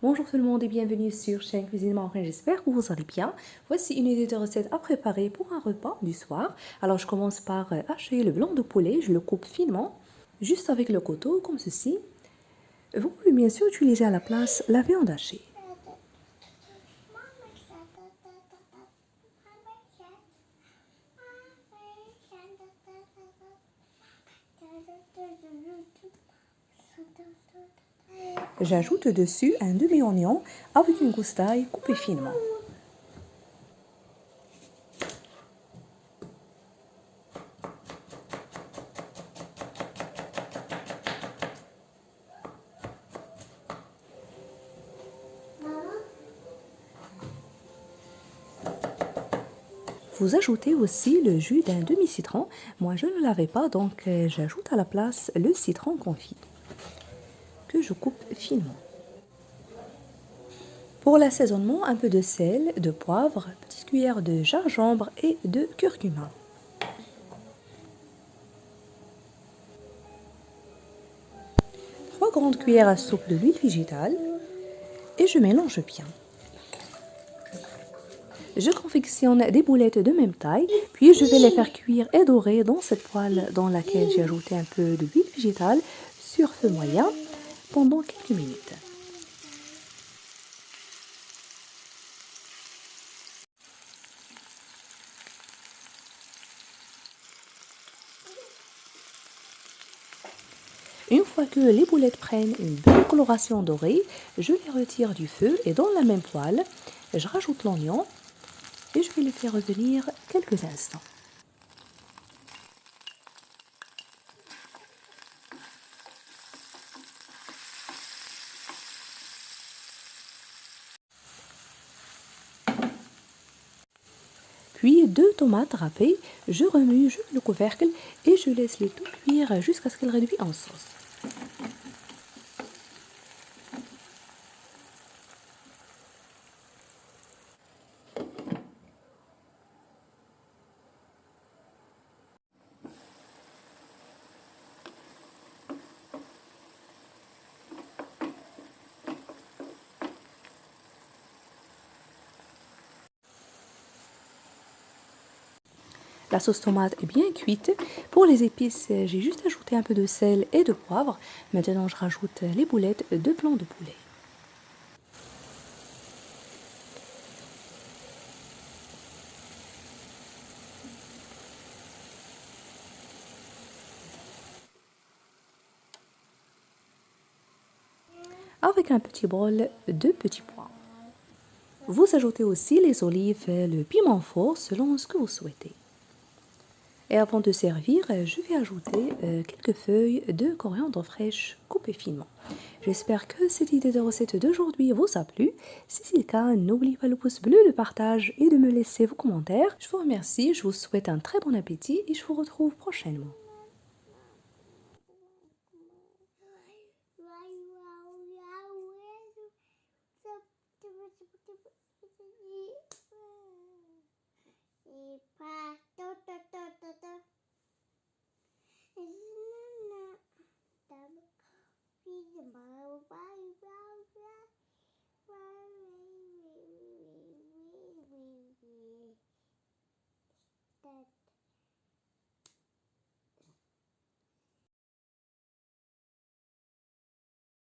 Bonjour tout le monde et bienvenue sur chaîne Cuisine Marocaine, j'espère que vous allez bien. Voici une idée de recette à préparer pour un repas du soir. Alors je commence par hacher le blanc de poulet, je le coupe finement, juste avec le couteau comme ceci. Vous pouvez bien sûr utiliser à la place la viande hachée. J'ajoute dessus un demi-oignon avec une gousse d'ail coupée finement. Vous ajoutez aussi le jus d'un demi-citron. Moi, je ne l'avais pas, donc j'ajoute à la place le citron confit que je coupe finement. Pour l'assaisonnement, un peu de sel, de poivre, petite cuillère de gingembre et de curcuma. Trois grandes cuillères à soupe de l'huile végétale et je mélange bien. Je confectionne des boulettes de même taille, puis je vais les faire cuire et dorer dans cette poêle dans laquelle j'ai ajouté un peu d'huile végétale sur feu moyen pendant quelques minutes. Une fois que les boulettes prennent une belle coloration dorée, je les retire du feu et dans la même poêle, je rajoute l'oignon et je vais les faire revenir quelques instants. Puis 2 tomates râpées, je remue juste le couvercle et je laisse les tout cuire jusqu'à ce qu'elles réduisent en sauce. La sauce tomate est bien cuite. Pour les épices, j'ai juste ajouté un peu de sel et de poivre. Maintenant, je rajoute les boulettes de blanc de poulet. Avec un petit bol de petits pois. Vous ajoutez aussi les olives, le piment fort selon ce que vous souhaitez. Et avant de servir, je vais ajouter quelques feuilles de coriandre fraîche coupées finement. J'espère que cette idée de recette d'aujourd'hui vous a plu. Si c'est le cas, n'oubliez pas le pouce bleu, le partage et de me laisser vos commentaires. Je vous remercie, je vous souhaite un très bon appétit et je vous retrouve prochainement.